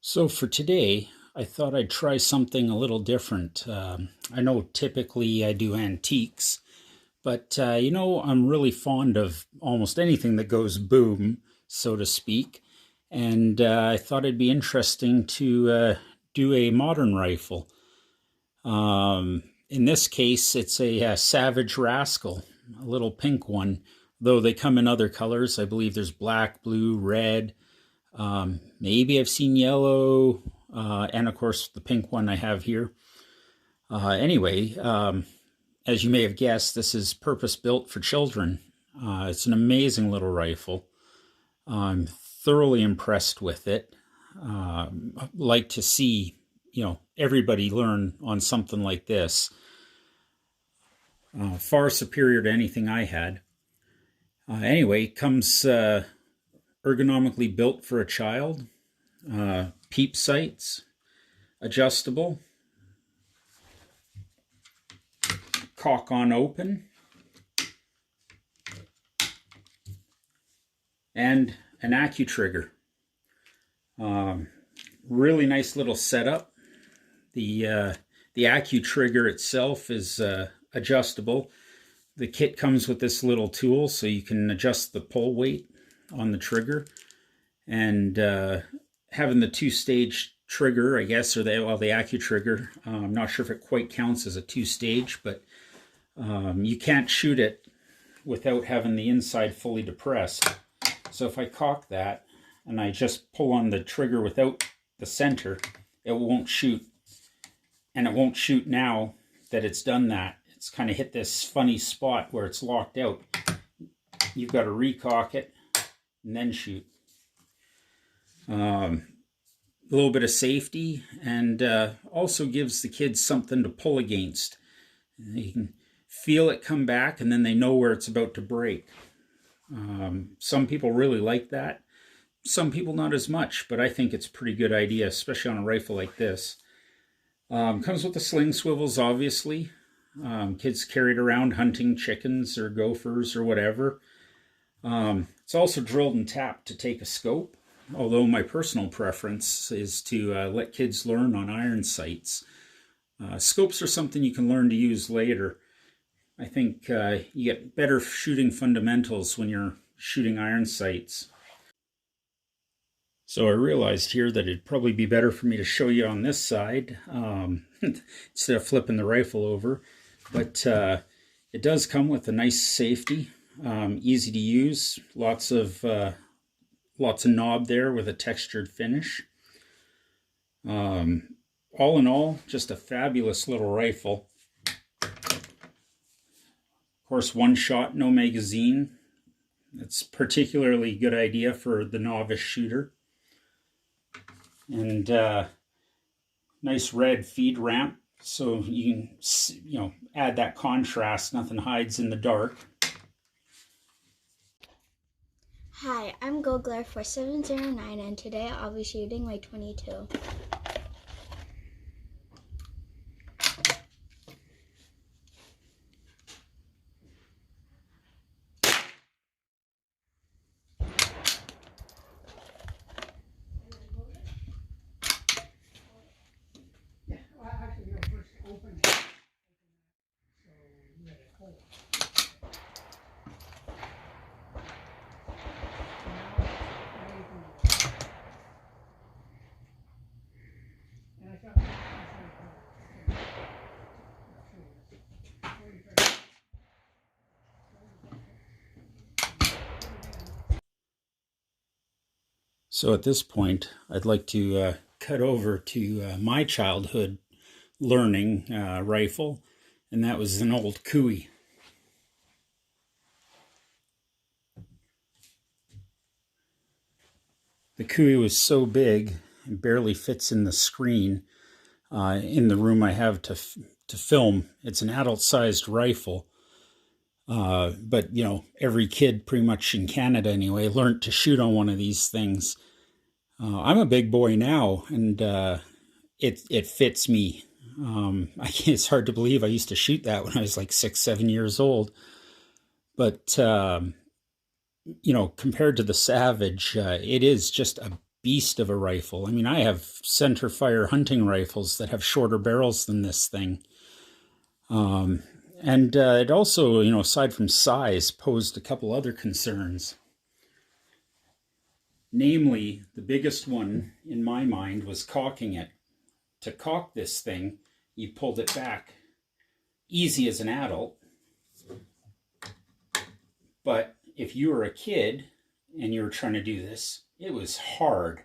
So for today, I thought I'd try something a little different. I know typically I do antiques, but I'm really fond of almost anything that goes boom, so to speak. And I thought it'd be interesting to do a modern rifle. In this case, it's a Savage Rascal, a little pink one, though they come in other colors. I believe there's black, blue, red. Maybe I've seen yellow, and of course the pink one I have here. Anyway, as you may have guessed, this is purpose built for children. It's an amazing little rifle. I'm thoroughly impressed with it. Like to see, everybody learn on something like this. Far superior to anything I had. Anyway, comes ergonomically built for a child. Peep sights, adjustable, cock on open, and an accu-trigger. Really nice little setup. The accu-trigger itself is adjustable. The kit comes with this little tool so you can adjust the pull weight on the trigger. And having the two-stage trigger, I guess, or the accu-trigger, I'm not sure if it quite counts as a two-stage, but you can't shoot it without having the inside fully depressed. So if I cock that and I just pull on the trigger without the center, it won't shoot. And it won't shoot now that it's done that. It's kind of hit this funny spot where it's locked out. You've got to recock it and then shoot. A little bit of safety, and also gives the kids something to pull against. You can feel it come back, and then they know where it's about to break. Some people really like that. Some people not as much, but I think it's a pretty good idea, especially on a rifle like this. Comes with the sling swivels, obviously. Kids carry it around hunting chickens or gophers or whatever. It's also drilled and tapped to take a scope, although my personal preference is to let kids learn on iron sights. Scopes are something you can learn to use later. I think you get better shooting fundamentals when you're shooting iron sights. So I realized here that it'd probably be better for me to show you on this side instead of flipping the rifle over. But it does come with a nice safety, easy to use, lots of knob there with a textured finish. All in all, just a fabulous little rifle. Of course, one shot, no magazine. It's particularly good idea for the novice shooter. And nice red feed ramp, so you can add that contrast. Nothing hides in the dark. Hi, I'm Gogler 4709, and today I'll be shooting my 22. So at this point, I'd like to cut over to my childhood learning rifle, and that was an old Cooey. The Cooey was so big, it barely fits in the screen in the room I have to film. It's an adult-sized rifle, but every kid pretty much in Canada anyway learned to shoot on one of these things. I'm a big boy now, and it fits me. It's hard to believe I used to shoot that when I was like 6, 7 years old. But compared to the Savage, it is just a beast of a rifle. I mean, I have center fire hunting rifles that have shorter barrels than this thing. And it also, aside from size, posed a couple other concerns. Namely, the biggest one in my mind was cocking it. To cock this thing, you pulled it back easy as an adult. But if you were a kid and you were trying to do this, it was hard.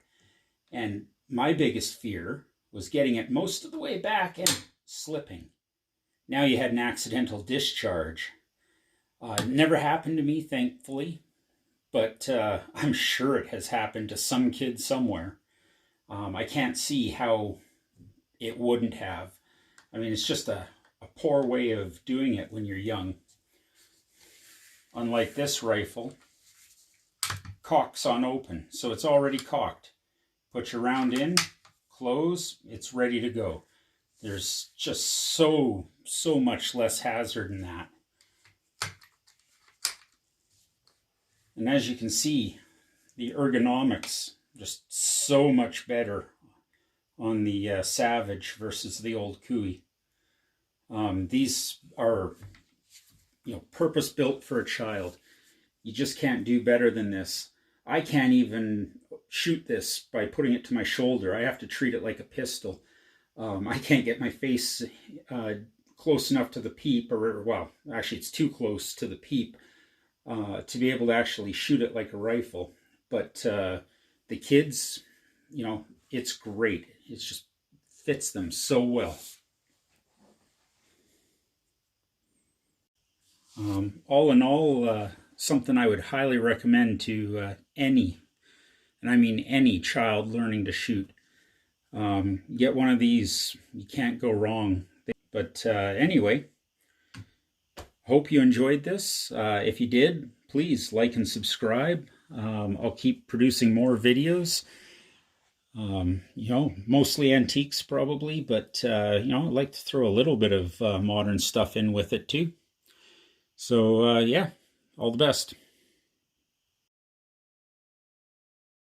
And my biggest fear was getting it most of the way back and slipping. Now you had an accidental discharge. Never happened to me, thankfully, but I'm sure it has happened to some kid somewhere. I can't see how it wouldn't have. I mean, it's just a poor way of doing it when you're young. Unlike this rifle, cock's on open, so it's already cocked. Put your round in, close, it's ready to go. There's just so much less hazard in that. And as you can see, the ergonomics just so much better on the Savage versus the old Cooey. These are, purpose built for a child. You just can't do better than this. I can't even shoot this by putting it to my shoulder. I have to treat it like a pistol. I can't get my face close enough to the peep, well, actually it's too close to the peep to be able to actually shoot it like a rifle. But the kids, it's great. It just fits them so well. All in all, something I would highly recommend to any, and I mean any child learning to shoot. Get one of these, you can't go wrong. But anyway, hope you enjoyed this. If you did, please like and subscribe. I'll keep producing more videos. Mostly antiques probably, but I'd like to throw a little bit of modern stuff in with it too. So yeah, all the best.